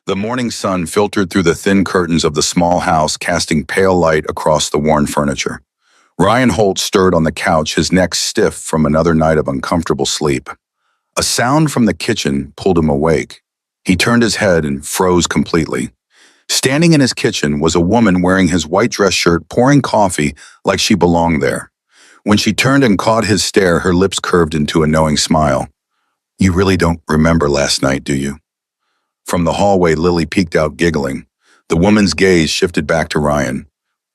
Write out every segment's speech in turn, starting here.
The morning sun filtered through the thin curtains of the small house, casting pale light across the worn furniture. Ryan Holt stirred on the couch, his neck stiff from another night of uncomfortable sleep. A sound from the kitchen pulled him awake. He turned his head and froze completely. Standing in his kitchen was a woman wearing his white dress shirt, pouring coffee like she belonged there. When she turned and caught his stare, her lips curved into a knowing smile. "You really don't remember last night, do you?" From the hallway, Lily peeked out, giggling. The woman's gaze shifted back to Ryan.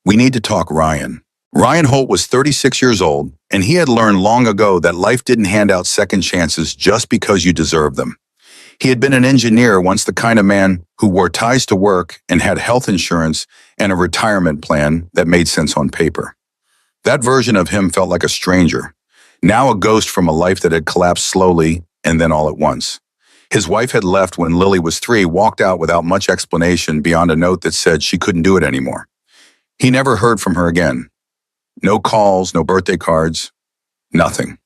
"We need to talk, Ryan." Ryan Holt was 36 years old, and he had learned long ago that life didn't hand out second chances just because you deserved them. He had been an engineer, once the kind of man who wore ties to work and had health insurance and a retirement plan that made sense on paper. That version of him felt like a stranger, now a ghost from a life that had collapsed slowly and then all at once. His wife had left when Lily was 3, walked out without much explanation beyond a note that said she couldn't do it anymore. He never heard from her again. No calls, no birthday cards, nothing.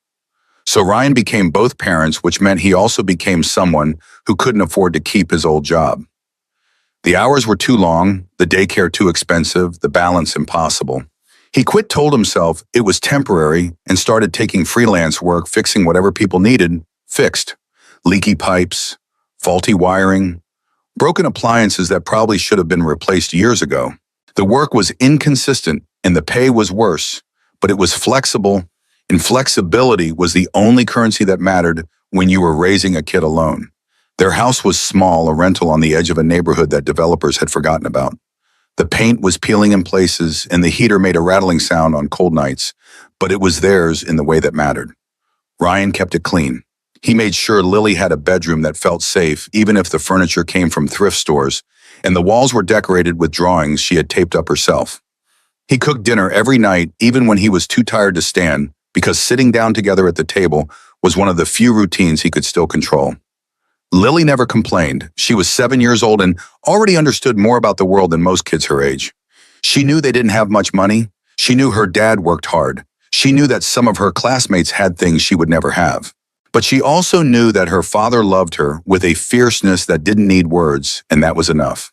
So Ryan became both parents, which meant he also became someone who couldn't afford to keep his old job. The hours were too long, the daycare too expensive, the balance impossible. He told himself it was temporary, and started taking freelance work, fixing whatever people needed fixed. Leaky pipes, faulty wiring, broken appliances that probably should have been replaced years ago. The work was inconsistent and the pay was worse, but it was flexible, and flexibility was the only currency that mattered when you were raising a kid alone. Their house was small, a rental on the edge of a neighborhood that developers had forgotten about. The paint was peeling in places and the heater made a rattling sound on cold nights, but it was theirs in the way that mattered. Ryan kept it clean. He made sure Lily had a bedroom that felt safe, even if the furniture came from thrift stores, and the walls were decorated with drawings she had taped up herself. He cooked dinner every night, even when he was too tired to stand, because sitting down together at the table was one of the few routines he could still control. Lily never complained. She was 7 years old and already understood more about the world than most kids her age. She knew they didn't have much money. She knew her dad worked hard. She knew that some of her classmates had things she would never have. But she also knew that her father loved her with a fierceness that didn't need words, and that was enough.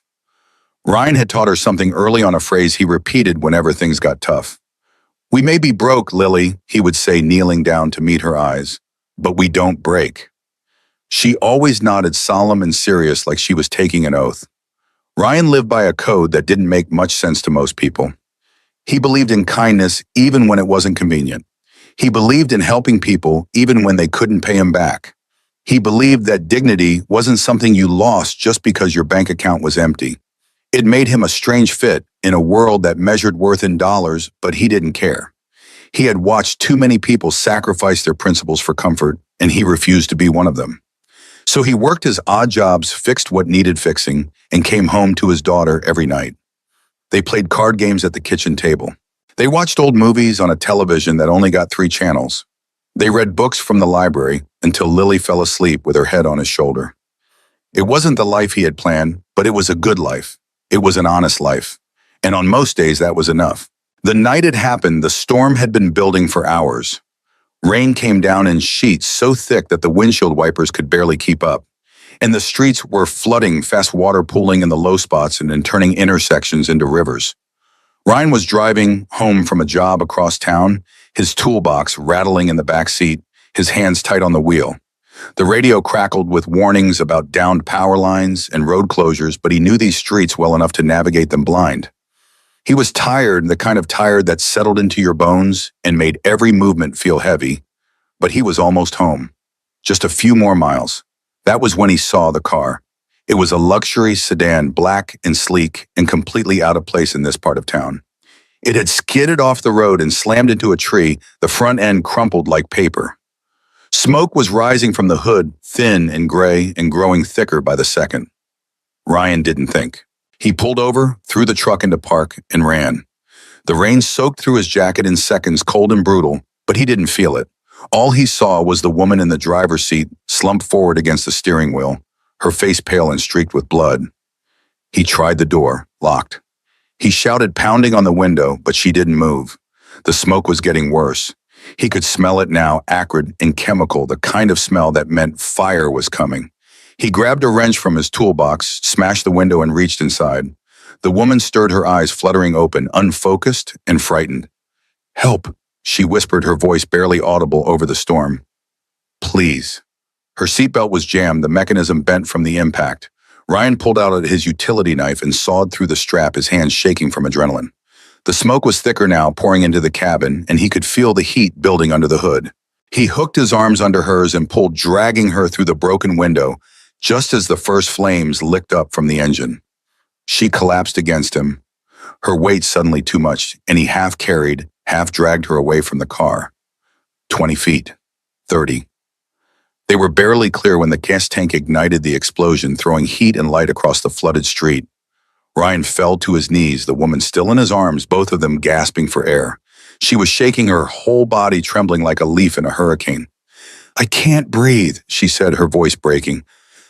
Ryan had taught her something early on, a phrase he repeated whenever things got tough. "We may be broke, Lily," he would say, kneeling down to meet her eyes, "but we don't break." She always nodded, solemn and serious, like she was taking an oath. Ryan lived by a code that didn't make much sense to most people. He believed in kindness even when it wasn't convenient. He believed in helping people even when they couldn't pay him back. He believed that dignity wasn't something you lost just because your bank account was empty. It made him a strange fit in a world that measured worth in dollars, but he didn't care. He had watched too many people sacrifice their principles for comfort, and he refused to be one of them. So he worked his odd jobs, fixed what needed fixing, and came home to his daughter every night. They played card games at the kitchen table. They watched old movies on a television that only got 3 channels. They read books from the library until Lily fell asleep with her head on his shoulder. It wasn't the life he had planned, but it was a good life. It was an honest life. And on most days, that was enough. The night it happened, the storm had been building for hours. Rain came down in sheets so thick that the windshield wipers could barely keep up. And the streets were flooding, fast water pooling in the low spots and then turning intersections into rivers. Ryan was driving home from a job across town, his toolbox rattling in the back seat, his hands tight on the wheel. The radio crackled with warnings about downed power lines and road closures, but he knew these streets well enough to navigate them blind. He was tired, the kind of tired that settled into your bones and made every movement feel heavy, but he was almost home. Just a few more miles. That was when he saw the car. It was a luxury sedan, black and sleek and completely out of place in this part of town. It had skidded off the road and slammed into a tree, the front end crumpled like paper. Smoke was rising from the hood, thin and gray and growing thicker by the second. Ryan didn't think. He pulled over, threw the truck into park, and ran. The rain soaked through his jacket in seconds, cold and brutal, but he didn't feel it. All he saw was the woman in the driver's seat, slumped forward against the steering wheel, her face pale and streaked with blood. He tried the door, locked. He shouted, pounding on the window, but she didn't move. The smoke was getting worse. He could smell it now, acrid and chemical, the kind of smell that meant fire was coming. He grabbed a wrench from his toolbox, smashed the window, and reached inside. The woman stirred, her eyes fluttering open, unfocused and frightened. "Help," she whispered, her voice barely audible over the storm. "Please." Her seatbelt was jammed, the mechanism bent from the impact. Ryan pulled out his utility knife and sawed through the strap, his hands shaking from adrenaline. The smoke was thicker now, pouring into the cabin, and he could feel the heat building under the hood. He hooked his arms under hers and pulled, dragging her through the broken window, just as the first flames licked up from the engine. She collapsed against him, her weight suddenly too much, and he half carried, half dragged her away from the car. 20 feet. 30. They were barely clear when the gas tank ignited the explosion, throwing heat and light across the flooded street. Ryan fell to his knees, the woman still in his arms, both of them gasping for air. She was shaking, her whole body trembling like a leaf in a hurricane. "I can't breathe," she said, her voice breaking.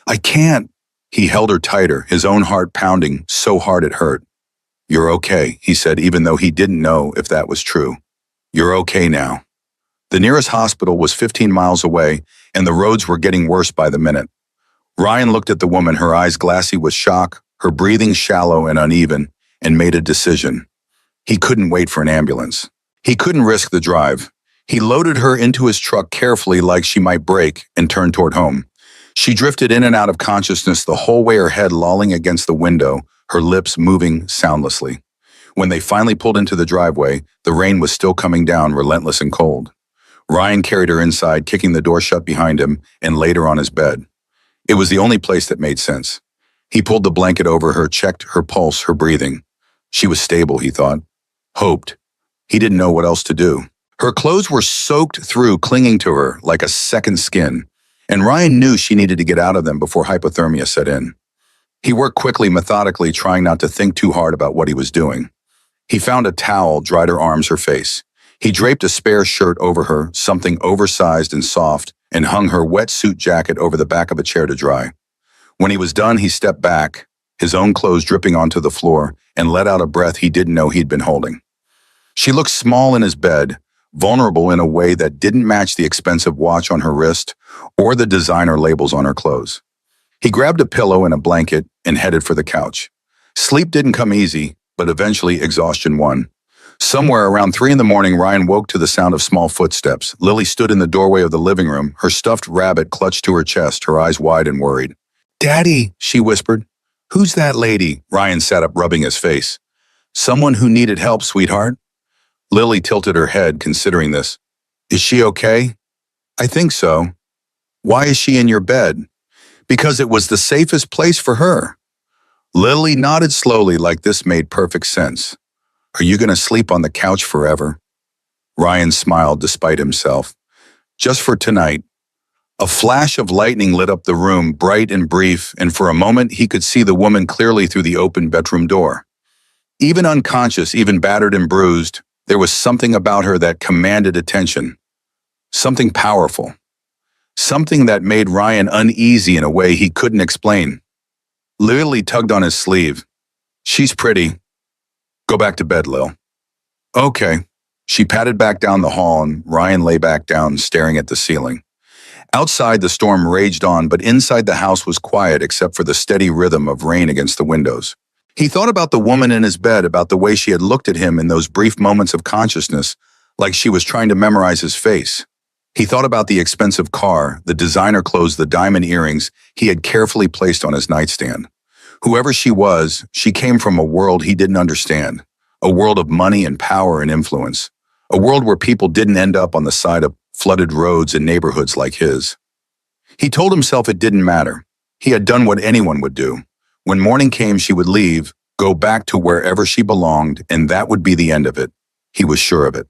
"I can't." He held her tighter, his own heart pounding so hard it hurt. "You're okay," he said, even though he didn't know if that was true. "You're okay now." The nearest hospital was 15 miles away, and the roads were getting worse by the minute. Ryan looked at the woman, her eyes glassy with shock, her breathing shallow and uneven, and made a decision. He couldn't wait for an ambulance. He couldn't risk the drive. He loaded her into his truck carefully, like she might break, and turned toward home. She drifted in and out of consciousness the whole way, her head lolling against the window, her lips moving soundlessly. When they finally pulled into the driveway, the rain was still coming down, relentless and cold. Ryan carried her inside, kicking the door shut behind him, and laid her on his bed. It was the only place that made sense. He pulled the blanket over her, checked her pulse, her breathing. She was stable, he thought. Hoped. He didn't know what else to do. Her clothes were soaked through, clinging to her like a second skin, and Ryan knew she needed to get out of them before hypothermia set in. He worked quickly, methodically, trying not to think too hard about what he was doing. He found a towel, dried her arms, her face. He draped a spare shirt over her, something oversized and soft, and hung her wet suit jacket over the back of a chair to dry. When he was done, he stepped back, his own clothes dripping onto the floor, and let out a breath he didn't know he'd been holding. She looked small in his bed, vulnerable in a way that didn't match the expensive watch on her wrist or the designer labels on her clothes. He grabbed a pillow and a blanket and headed for the couch. Sleep didn't come easy, but eventually exhaustion won. Somewhere around 3 a.m, Ryan woke to the sound of small footsteps. Lily stood in the doorway of the living room, her stuffed rabbit clutched to her chest, her eyes wide and worried. "Daddy," she whispered. "Who's that lady?" Ryan sat up, rubbing his face. "Someone who needed help, sweetheart." Lily tilted her head, considering this. "Is she okay?" "I think so." "Why is she in your bed?" "Because it was the safest place for her." Lily nodded slowly, like this made perfect sense. "Are you going to sleep on the couch forever?" Ryan smiled despite himself. "Just for tonight." A flash of lightning lit up the room, bright and brief, and for a moment he could see the woman clearly through the open bedroom door. Even unconscious, even battered and bruised, there was something about her that commanded attention. Something powerful. Something that made Ryan uneasy in a way he couldn't explain. Lily tugged on his sleeve. "She's pretty. Go back to bed, Lil." "Okay." She patted back down the hall, and Ryan lay back down, staring at the ceiling. Outside, the storm raged on, but inside the house was quiet except for the steady rhythm of rain against the windows. He thought about the woman in his bed, about the way she had looked at him in those brief moments of consciousness, like she was trying to memorize his face. He thought about the expensive car, the designer clothes, the diamond earrings he had carefully placed on his nightstand. Whoever she was, she came from a world he didn't understand, a world of money and power and influence, a world where people didn't end up on the side of flooded roads and neighborhoods like his. He told himself it didn't matter. He had done what anyone would do. When morning came, she would leave, go back to wherever she belonged, and that would be the end of it. He was sure of it.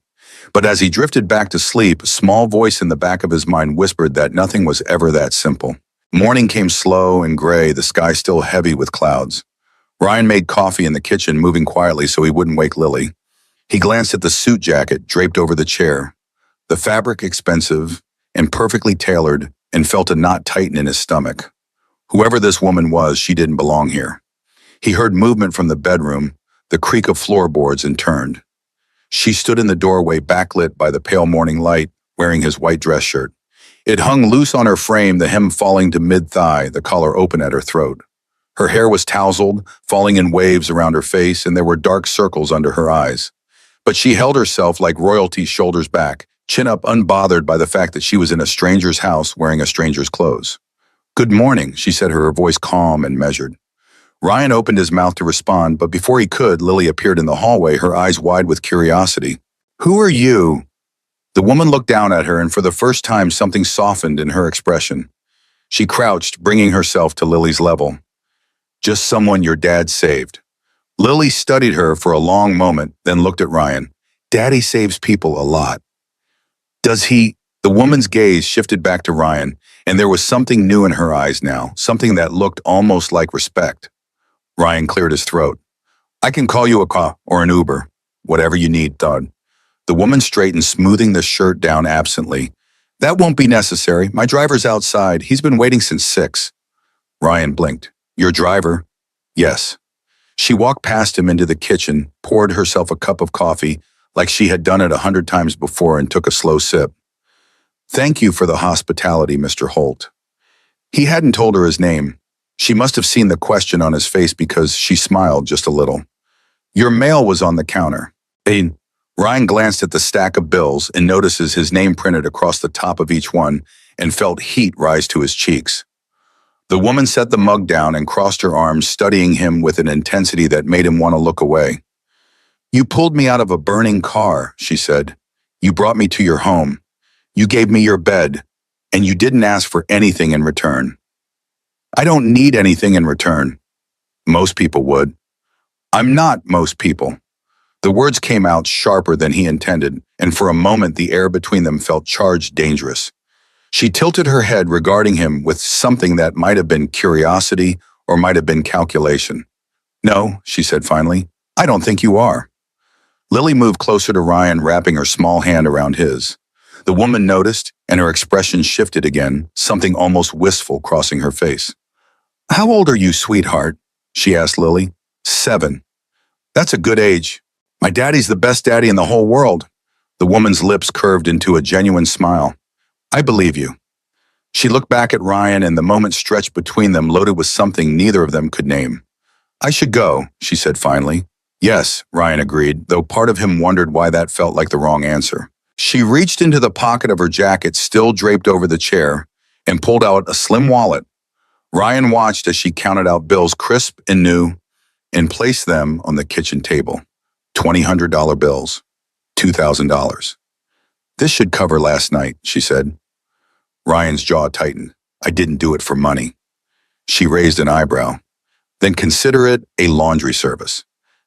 But as he drifted back to sleep, a small voice in the back of his mind whispered that nothing was ever that simple. Morning came slow and gray, the sky still heavy with clouds. Ryan made coffee in the kitchen, moving quietly so he wouldn't wake Lily. He glanced at the suit jacket draped over the chair, the fabric expensive and perfectly tailored, and felt a knot tighten in his stomach. Whoever this woman was, she didn't belong here. He heard movement from the bedroom, the creak of floorboards, and turned. She stood in the doorway, backlit by the pale morning light, wearing his white dress shirt. It hung loose on her frame, the hem falling to mid-thigh, the collar open at her throat. Her hair was tousled, falling in waves around her face, and there were dark circles under her eyes. But she held herself like royalty, shoulders back, chin up, unbothered by the fact that she was in a stranger's house wearing a stranger's clothes. "Good morning," she said, her voice calm and measured. Ryan opened his mouth to respond, but before he could, Lily appeared in the hallway, her eyes wide with curiosity. "Who are you?" The woman looked down at her, and for the first time something softened in her expression. She crouched, bringing herself to Lily's level. "Just someone your dad saved." Lily studied her for a long moment, then looked at Ryan. "Daddy saves people a lot." "Does he?" The woman's gaze shifted back to Ryan, and there was something new in her eyes now, something that looked almost like respect. Ryan cleared his throat. "I can call you a car or an Uber. Whatever you need, Todd." The woman straightened, smoothing the shirt down absently. "That won't be necessary. My driver's outside. He's been waiting since 6. Ryan blinked. "Your driver?" "Yes." She walked past him into the kitchen, poured herself a cup of coffee, like she had done it 100 times before, and took a slow sip. "Thank you for the hospitality, Mr. Holt." He hadn't told her his name. She must have seen the question on his face because she smiled just a little. "Your mail was on the counter." Ryan glanced at the stack of bills and notices his name printed across the top of each one and felt heat rise to his cheeks. The woman set the mug down and crossed her arms, studying him with an intensity that made him want to look away. "You pulled me out of a burning car," she said. "You brought me to your home. You gave me your bed, and you didn't ask for anything in return." "I don't need anything in return." "Most people would." "I'm not most people." The words came out sharper than he intended, and for a moment the air between them felt charged, dangerous. She tilted her head, regarding him with something that might have been curiosity or might have been calculation. "No," she said finally, "I don't think you are." Lily moved closer to Ryan, wrapping her small hand around his. The woman noticed, and her expression shifted again, something almost wistful crossing her face. "How old are you, sweetheart?" she asked Lily. 7. "That's a good age. My daddy's the best daddy in the whole world." The woman's lips curved into a genuine smile. "I believe you." She looked back at Ryan, and the moment stretched between them, loaded with something neither of them could name. "I should go," she said finally. "Yes," Ryan agreed, though part of him wondered why that felt like the wrong answer. She reached into the pocket of her jacket, still draped over the chair, and pulled out a slim wallet. Ryan watched as she counted out bills, crisp and new, and placed them on the kitchen table. $2,000 bills. $2,000. "This should cover last night," she said. Ryan's jaw tightened. "I didn't do it for money." She raised an eyebrow. "Then consider it a laundry service.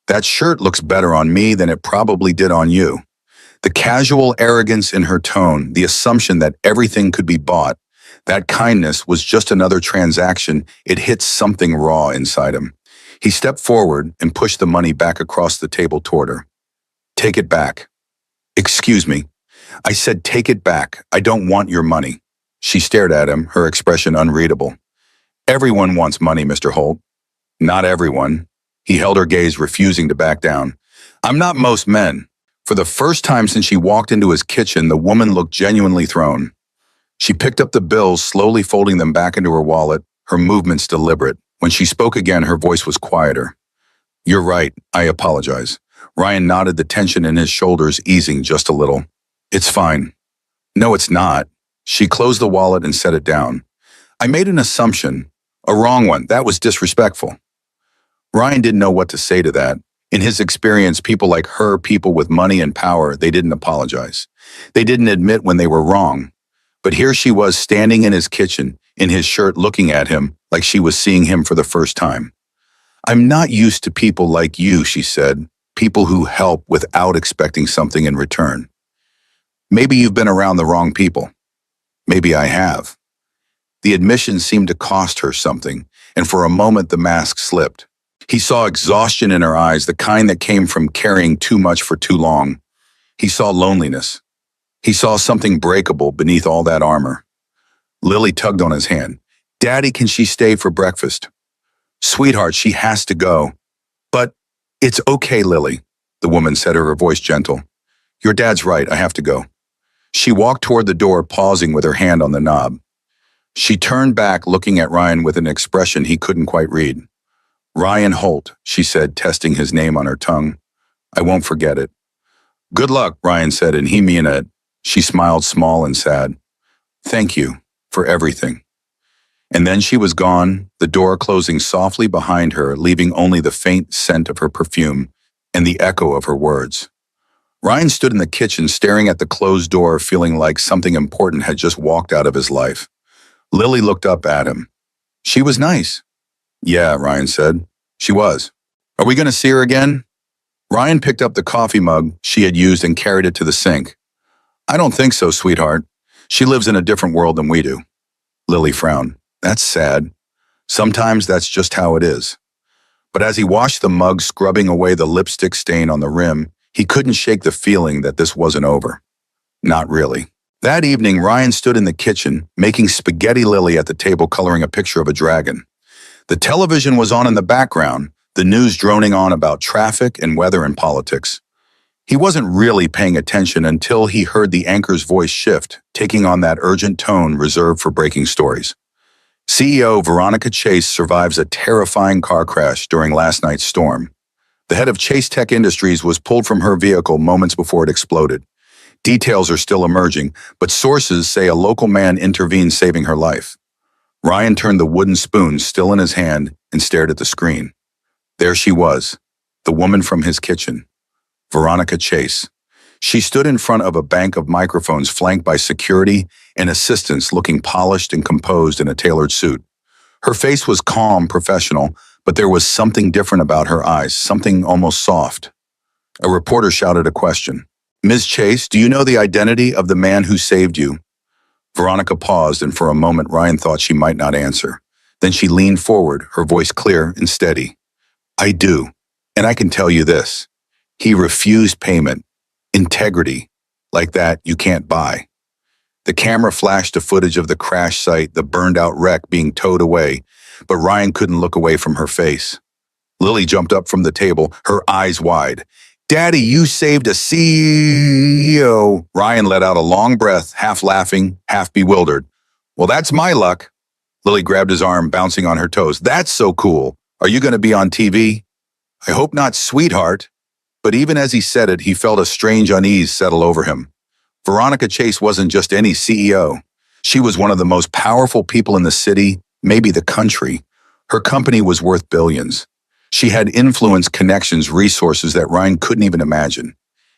That shirt looks better on me than it probably did on you." The casual arrogance in her tone, the assumption that everything could be bought, that kindness was just another transaction, it hit something raw inside him. He stepped forward and pushed the money back across the table toward her. "Take it back." "Excuse me." "I said take it back. I don't want your money." She stared at him, her expression unreadable. "Everyone wants money, Mr. Holt." "Not everyone." He held her gaze, refusing to back down. "I'm not most men." For the first time since she walked into his kitchen, the woman looked genuinely thrown. She picked up the bills, slowly folding them back into her wallet, her movements deliberate. When she spoke again, her voice was quieter. "You're right. I apologize." Ryan nodded, the tension in his shoulders easing just a little. "It's fine." "No, it's not." She closed the wallet and set it down. "I made an assumption. A wrong one. That was disrespectful." Ryan didn't know what to say to that. In his experience, people like her, people with money and power, they didn't apologize. They didn't admit when they were wrong. But here she was, standing in his kitchen, in his shirt, looking at him like she was seeing him for the first time. "I'm not used to people like you," she said, "people who help without expecting something in return." "Maybe you've been around the wrong people." "Maybe I have." The admission seemed to cost her something, and for a moment the mask slipped. He saw exhaustion in her eyes, the kind that came from carrying too much for too long. He saw loneliness. He saw something breakable beneath all that armor. Lily tugged on his hand. "Daddy, can she stay for breakfast?" "Sweetheart, she has to go." "But it's okay, Lily," the woman said, her voice gentle. "Your dad's right, I have to go." She walked toward the door, pausing with her hand on the knob. She turned back, looking at Ryan with an expression he couldn't quite read. "Ryan Holt," she said, testing his name on her tongue. "I won't forget it." "Good luck," Ryan said, and he meant it. She smiled, small and sad. "Thank you for everything." And then she was gone, the door closing softly behind her, leaving only the faint scent of her perfume and the echo of her words. Ryan stood in the kitchen, staring at the closed door, feeling like something important had just walked out of his life. Lily looked up at him. "She was nice." "Yeah," Ryan said. "She was. Are we going to see her again?" Ryan picked up the coffee mug she had used and carried it to the sink. "I don't think so, sweetheart. She lives in a different world than we do." Lily frowned. "That's sad. Sometimes that's just how it is." But as he washed the mug, scrubbing away the lipstick stain on the rim, he couldn't shake the feeling that this wasn't over. Not really. That evening, Ryan stood in the kitchen, making spaghetti. Lily at the table, coloring a picture of a dragon. The television was on in the background, the news droning on about traffic and weather and politics. He wasn't really paying attention until he heard the anchor's voice shift, taking on that urgent tone reserved for breaking stories. CEO Veronica Chase survives a terrifying car crash during last night's storm. The head of Chase Tech Industries was pulled from her vehicle moments before it exploded. Details are still emerging, but sources say a local man intervened, saving her life. Ryan turned the wooden spoon still in his hand and stared at the screen. There she was, the woman from his kitchen, Veronica Chase. She stood in front of a bank of microphones, flanked by security and assistants, looking polished and composed in a tailored suit. Her face was calm, professional, but there was something different about her eyes, something almost soft. A reporter shouted a question. "Ms. Chase, do you know the identity of the man who saved you?" Veronica paused, and for a moment Ryan thought she might not answer. Then she leaned forward, her voice clear and steady. "I do, and I can tell you this. He refused payment. Integrity. Like that, you can't buy." The camera flashed to footage of the crash site, the burned-out wreck being towed away, but Ryan couldn't look away from her face. Lily jumped up from the table, her eyes wide. "Daddy, you saved a CEO." Ryan let out a long breath, half laughing, half bewildered. "Well, that's my luck." Lily grabbed his arm, bouncing on her toes. "That's so cool. Are you going to be on TV?" "I hope not, sweetheart." But even as he said it, he felt a strange unease settle over him. Veronica Chase wasn't just any CEO. She was one of the most powerful people in the city, maybe the country. Her company was worth billions. She had influence, connections, resources that Ryan couldn't even imagine.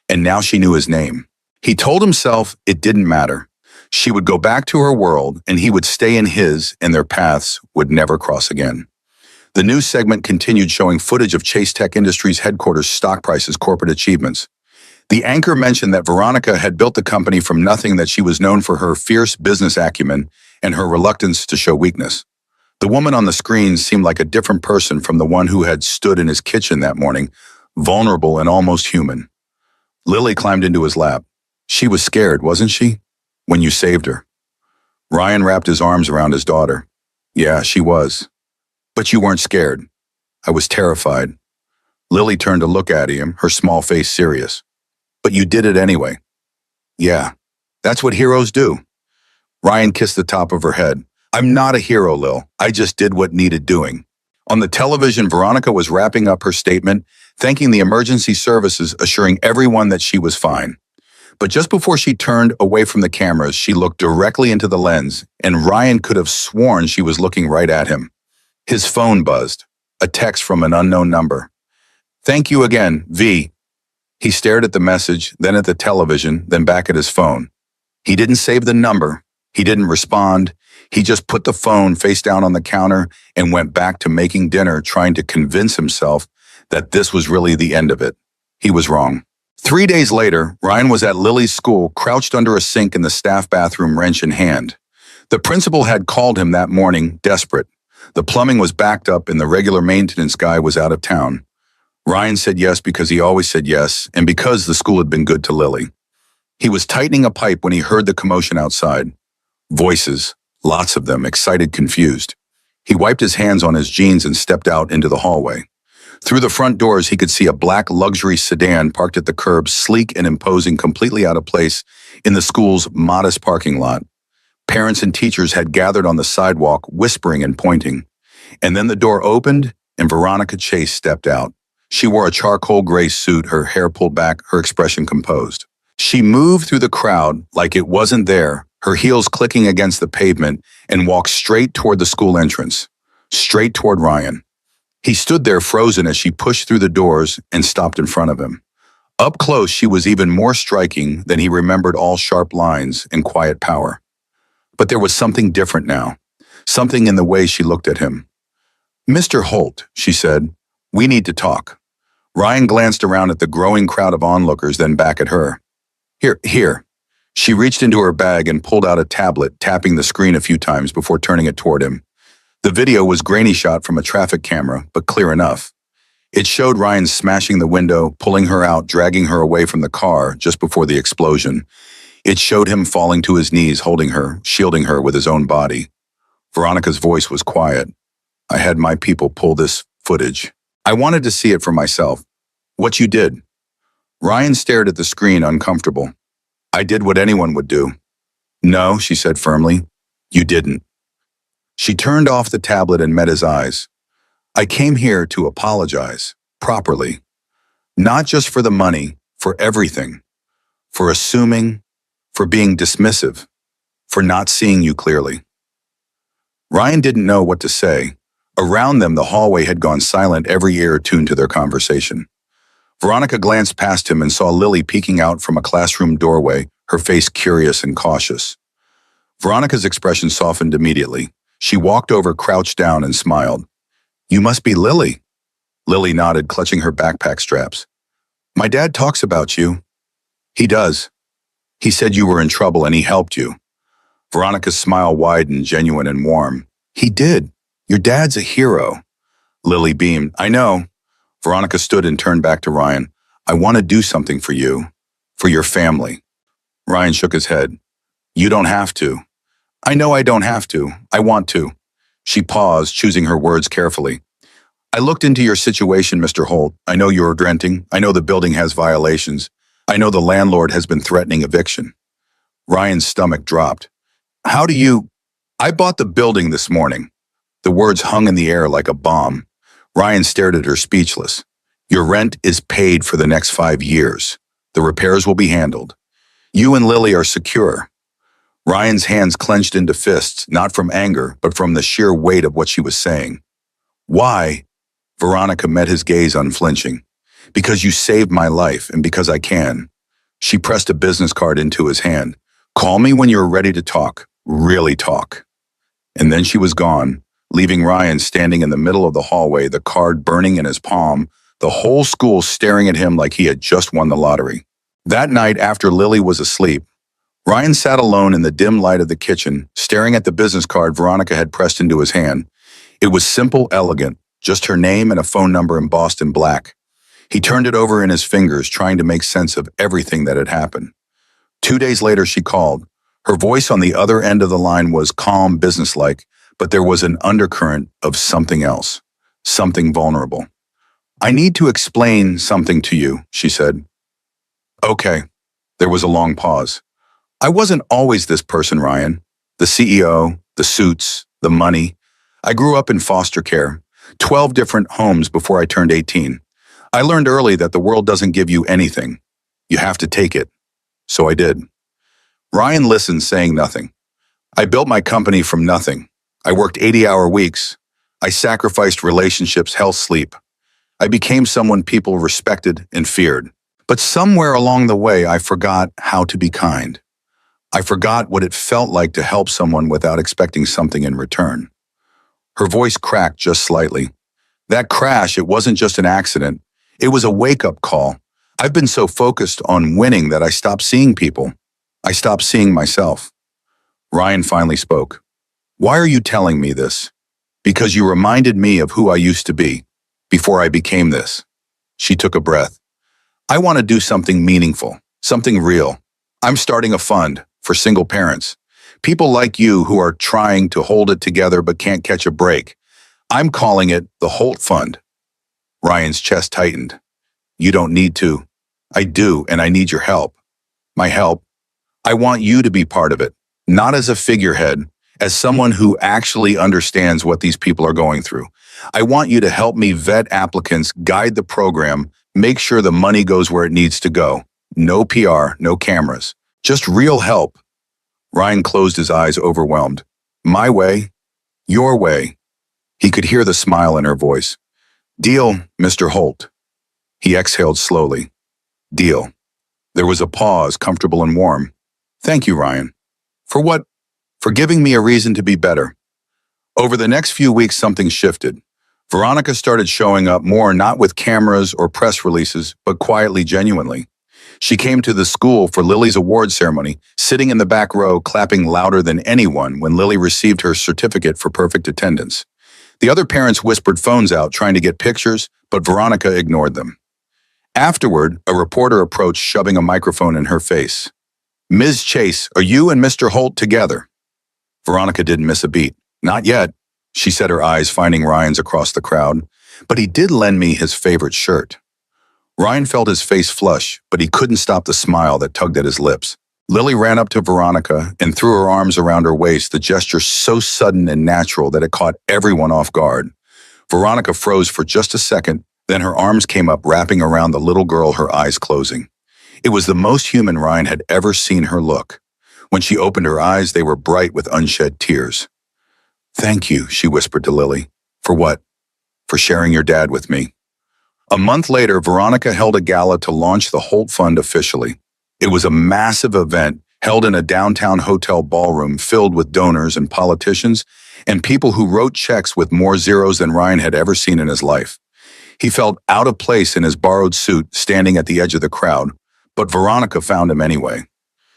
And now she knew his name. He told himself it didn't matter. She would go back to her world, and he would stay in his, and their paths would never cross again. The news segment continued, showing footage of Chase Tech Industries headquarters, stock prices, corporate achievements. The anchor mentioned that Veronica had built the company from nothing, that she was known for her fierce business acumen and her reluctance to show weakness. The woman on the screen seemed like a different person from the one who had stood in his kitchen that morning, vulnerable and almost human. Lily climbed into his lap. "She was scared, wasn't she? When you saved her." Ryan wrapped his arms around his daughter. "Yeah, she was. But you weren't scared." "I was terrified." Lily turned to look at him, her small face serious. "But you did it anyway." "Yeah, that's what heroes do." Ryan kissed the top of her head. "I'm not a hero, Lil. I just did what needed doing." On the television, Veronica was wrapping up her statement, thanking the emergency services, assuring everyone that she was fine. But just before she turned away from the cameras, she looked directly into the lens, and Ryan could have sworn she was looking right at him. His phone buzzed, a text from an unknown number. "Thank you again, V." He stared at the message, then at the television, then back at his phone. He didn't save the number. He didn't respond. He just put the phone face down on the counter and went back to making dinner, trying to convince himself that this was really the end of it. He was wrong. 3 days later, Ryan was at Lily's school, crouched under a sink in the staff bathroom, wrench in hand. The principal had called him that morning, desperate. The plumbing was backed up and the regular maintenance guy was out of town. Ryan said yes because he always said yes, and because the school had been good to Lily. He was tightening a pipe when he heard the commotion outside. Voices, lots of them, excited, confused. He wiped his hands on his jeans and stepped out into the hallway. Through the front doors, he could see a black luxury sedan parked at the curb, sleek and imposing, completely out of place in the school's modest parking lot. Parents and teachers had gathered on the sidewalk, whispering and pointing. And then the door opened, and Veronica Chase stepped out. She wore a charcoal gray suit, her hair pulled back, her expression composed. She moved through the crowd like it wasn't there, her heels clicking against the pavement, and walked straight toward the school entrance, straight toward Ryan. He stood there frozen as she pushed through the doors and stopped in front of him. Up close, she was even more striking than he remembered, all sharp lines and quiet power. But there was something different now, something in the way she looked at him. "Mr. Holt," she said, "we need to talk." Ryan glanced around at the growing crowd of onlookers, then back at her. Here. She reached into her bag and pulled out a tablet, tapping the screen a few times before turning it toward him. The video was grainy shot from a traffic camera, but clear enough. It showed Ryan smashing the window, pulling her out, dragging her away from the car just before the explosion. It showed him falling to his knees, holding her, shielding her with his own body. Veronica's voice was quiet. "I had my people pull this footage. I wanted to see it for myself. What you did." Ryan stared at the screen, uncomfortable. "I did what anyone would do." "No," she said firmly. "You didn't." She turned off the tablet and met his eyes. "I came here to apologize, properly. Not just for the money, for everything. For assuming, for being dismissive, for not seeing you clearly." Ryan didn't know what to say. Around them, the hallway had gone silent, every ear tuned to their conversation. Veronica glanced past him and saw Lily peeking out from a classroom doorway, her face curious and cautious. Veronica's expression softened immediately. She walked over, crouched down, and smiled. "You must be Lily." Lily nodded, clutching her backpack straps. "My dad talks about you." "He does. He said you were in trouble and he helped you." Veronica's smile widened, genuine and warm. "He did. Your dad's a hero." Lily beamed. "I know." Veronica stood and turned back to Ryan. "I want to do something for you, for your family." Ryan shook his head. "You don't have to." "I know I don't have to. I want to." She paused, choosing her words carefully. "I looked into your situation, Mr. Holt. I know you're renting. I know the building has violations. I know the landlord has been threatening eviction." Ryan's stomach dropped. "How do you—" "I bought the building this morning." The words hung in the air like a bomb. Ryan stared at her, speechless. "Your rent is paid for the next 5 years. The repairs will be handled. You and Lily are secure." Ryan's hands clenched into fists, not from anger, but from the sheer weight of what she was saying. "Why?" Veronica met his gaze, unflinching. "Because you saved my life, and because I can." She pressed a business card into his hand. "Call me when you're ready to talk, really talk." And then she was gone, leaving Ryan standing in the middle of the hallway, the card burning in his palm, the whole school staring at him like he had just won the lottery. That night, after Lily was asleep, Ryan sat alone in the dim light of the kitchen, staring at the business card Veronica had pressed into his hand. It was simple, elegant, just her name and a phone number embossed in black. He turned it over in his fingers, trying to make sense of everything that had happened. 2 days later, she called. Her voice on the other end of the line was calm, businesslike, but there was an undercurrent of something else, something vulnerable. "I need to explain something to you," she said. "Okay." There was a long pause. "I wasn't always this person, Ryan. The CEO, the suits, the money. I grew up in foster care, 12 different homes before I turned 18. I learned early that the world doesn't give you anything. You have to take it. So I did." Ryan listened, saying nothing. "I built my company from nothing. I worked 80-hour weeks. I sacrificed relationships, health, sleep. I became someone people respected and feared. But somewhere along the way, I forgot how to be kind. I forgot what it felt like to help someone without expecting something in return." Her voice cracked just slightly. "That crash, it wasn't just an accident. It was a wake-up call. I've been so focused on winning that I stopped seeing people. I stopped seeing myself." Ryan finally spoke. "Why are you telling me this?" "Because you reminded me of who I used to be, before I became this." She took a breath. "I want to do something meaningful, something real. I'm starting a fund for single parents, people like you who are trying to hold it together but can't catch a break. I'm calling it the Holt Fund." Ryan's chest tightened. You don't need to. I do, and I need your help. My help? I want you to be part of it, not as a figurehead, as someone who actually understands what these people are going through. I want you to help me vet applicants, guide the program, make sure the money goes where it needs to go. No PR, no cameras. Just real help. Ryan closed his eyes, overwhelmed. My way? Your way. He could hear the smile in her voice. Deal, Mr. Holt. He exhaled slowly. Deal. There was a pause, comfortable and warm. Thank you, Ryan. For what? For giving me a reason to be better. Over the next few weeks, something shifted. Veronica started showing up more, not with cameras or press releases, but quietly, genuinely. She came to the school for Lily's award ceremony, sitting in the back row, clapping louder than anyone when Lily received her certificate for perfect attendance. The other parents whispered phones out, trying to get pictures, but Veronica ignored them. Afterward, a reporter approached, shoving a microphone in her face. Ms. Chase, are you and Mr. Holt together? Veronica didn't miss a beat. Not yet, she said, her eyes finding Ryan's across the crowd. But he did lend me his favorite shirt. Ryan felt his face flush, but he couldn't stop the smile that tugged at his lips. Lily ran up to Veronica and threw her arms around her waist, the gesture so sudden and natural that it caught everyone off guard. Veronica froze for just a second, then her arms came up, wrapping around the little girl, her eyes closing. It was the most human Ryan had ever seen her look. When she opened her eyes, they were bright with unshed tears. Thank you, she whispered to Lily. For what? For sharing your dad with me. A month later, Veronica held a gala to launch the Holt Fund officially. It was a massive event held in a downtown hotel ballroom filled with donors and politicians and people who wrote checks with more zeros than Ryan had ever seen in his life. He felt out of place in his borrowed suit, standing at the edge of the crowd, but Veronica found him anyway.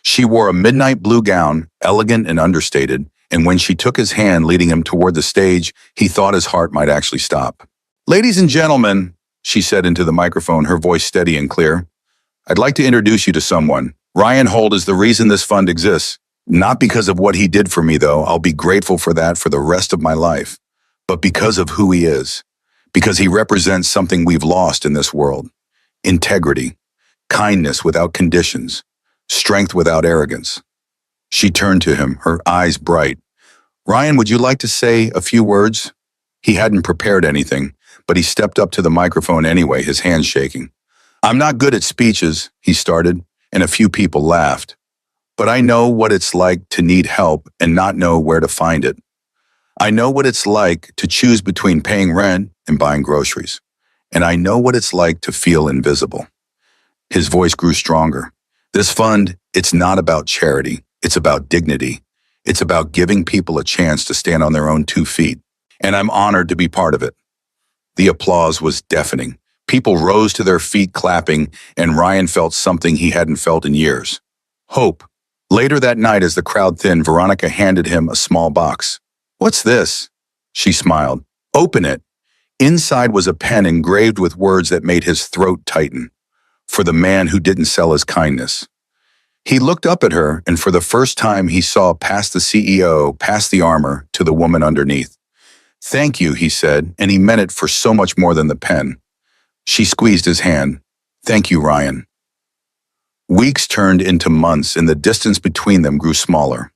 She wore a midnight blue gown, elegant and understated, and when she took his hand leading him toward the stage, he thought his heart might actually stop. Ladies and gentlemen, she said into the microphone, her voice steady and clear, I'd like to introduce you to someone. Ryan Holt is the reason this fund exists. Not because of what he did for me, though. I'll be grateful for that for the rest of my life. But because of who he is. Because he represents something we've lost in this world. Integrity. Kindness without conditions. Strength without arrogance. She turned to him, her eyes bright. Ryan, would you like to say a few words? He hadn't prepared anything, but he stepped up to the microphone anyway, his hands shaking. I'm not good at speeches, he started, and a few people laughed. But I know what it's like to need help and not know where to find it. I know what it's like to choose between paying rent and buying groceries. And I know what it's like to feel invisible. His voice grew stronger. This fund, it's not about charity. It's about dignity. It's about giving people a chance to stand on their own 2 feet. And I'm honored to be part of it. The applause was deafening. People rose to their feet clapping, and Ryan felt something he hadn't felt in years. Hope. Later that night, as the crowd thinned, Veronica handed him a small box. What's this? She smiled. Open it. Inside was a pen engraved with words that made his throat tighten. For the man who didn't sell his kindness. He looked up at her, and for the first time he saw past the CEO, past the armor, to the woman underneath. Thank you, he said, and he meant it for so much more than the pen. She squeezed his hand. Thank you, Ryan. Weeks turned into months, and the distance between them grew smaller.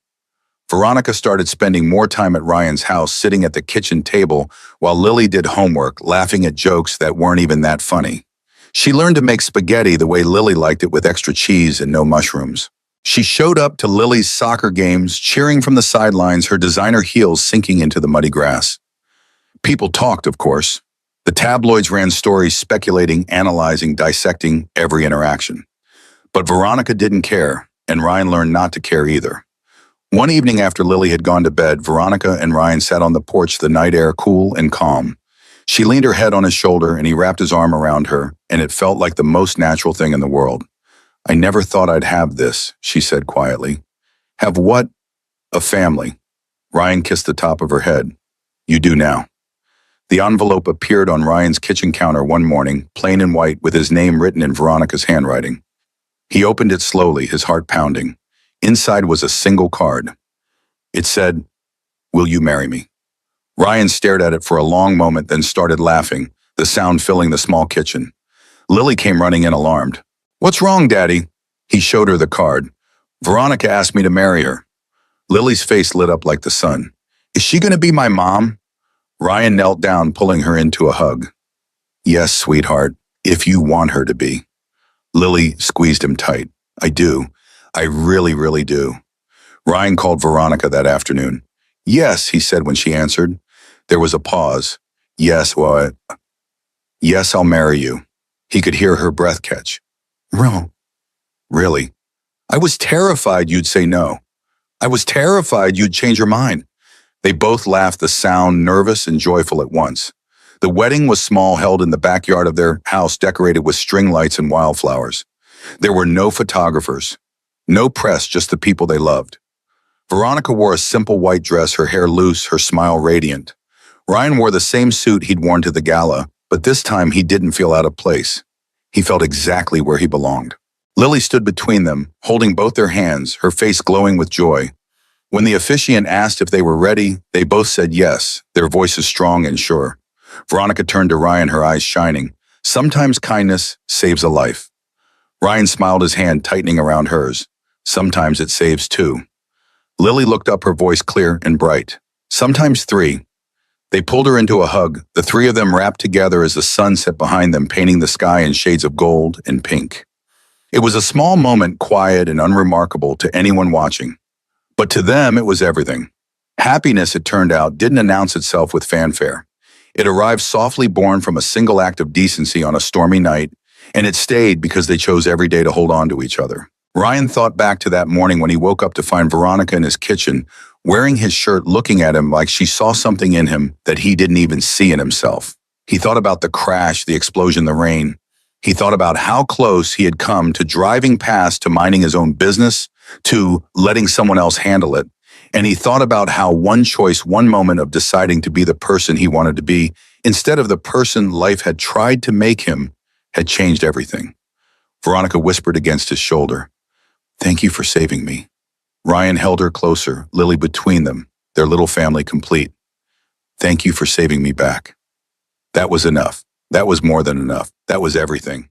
Veronica started spending more time at Ryan's house, sitting at the kitchen table, while Lily did homework, laughing at jokes that weren't even that funny. She learned to make spaghetti the way Lily liked it, with extra cheese and no mushrooms. She showed up to Lily's soccer games, cheering from the sidelines, her designer heels sinking into the muddy grass. People talked, of course. The tabloids ran stories speculating, analyzing, dissecting every interaction. But Veronica didn't care, and Ryan learned not to care either. One evening after Lily had gone to bed, Veronica and Ryan sat on the porch, the night air cool and calm. She leaned her head on his shoulder, and he wrapped his arm around her, and it felt like the most natural thing in the world. I never thought I'd have this, she said quietly. Have what? A family. Ryan kissed the top of her head. You do now. The envelope appeared on Ryan's kitchen counter one morning, plain and white, with his name written in Veronica's handwriting. He opened it slowly, his heart pounding. Inside was a single card. It said, Will you marry me? Ryan stared at it for a long moment, then started laughing, the sound filling the small kitchen. Lily came running in alarmed. "What's wrong, Daddy?" He showed her the card. "Veronica asked me to marry her." Lily's face lit up like the sun. "Is she going to be my mom?" Ryan knelt down, pulling her into a hug. "Yes, sweetheart, if you want her to be." Lily squeezed him tight. "I do. I really, really do." Ryan called Veronica that afternoon. "Yes," he said when she answered. There was a pause. Yes, I'll marry you." He could hear her breath catch. "No, really? I was terrified you'd say no. I was terrified you'd change your mind." They both laughed, the sound nervous and joyful at once. The wedding was small, held in the backyard of their house, decorated with string lights and wildflowers. There were no photographers, no press, just the people they loved. Veronica wore a simple white dress, her hair loose, her smile radiant. Ryan wore the same suit he'd worn to the gala, but this time he didn't feel out of place. He felt exactly where he belonged. Lily stood between them, holding both their hands, her face glowing with joy. When the officiant asked if they were ready, they both said yes, their voices strong and sure. Veronica turned to Ryan, her eyes shining. "Sometimes kindness saves a life." Ryan smiled, his hand tightening around hers. "Sometimes it saves two." Lily looked up, her voice clear and bright. "Sometimes three." They pulled her into a hug, the three of them wrapped together as the sun set behind them, painting the sky in shades of gold and pink. It was a small moment, quiet and unremarkable to anyone watching. But to them, it was everything. Happiness, it turned out, didn't announce itself with fanfare. It arrived softly, born from a single act of decency on a stormy night, and it stayed because they chose every day to hold on to each other. Ryan thought back to that morning when he woke up to find Veronica in his kitchen, wearing his shirt, looking at him like she saw something in him that he didn't even see in himself. He thought about the crash, the explosion, the rain. He thought about how close he had come to driving past, to minding his own business, to letting someone else handle it. And he thought about how one choice, one moment of deciding to be the person he wanted to be, instead of the person life had tried to make him, had changed everything. Veronica whispered against his shoulder, "Thank you for saving me." Ryan held her closer, Lily between them, their little family complete. "Thank you for saving me back." That was enough. That was more than enough. That was everything.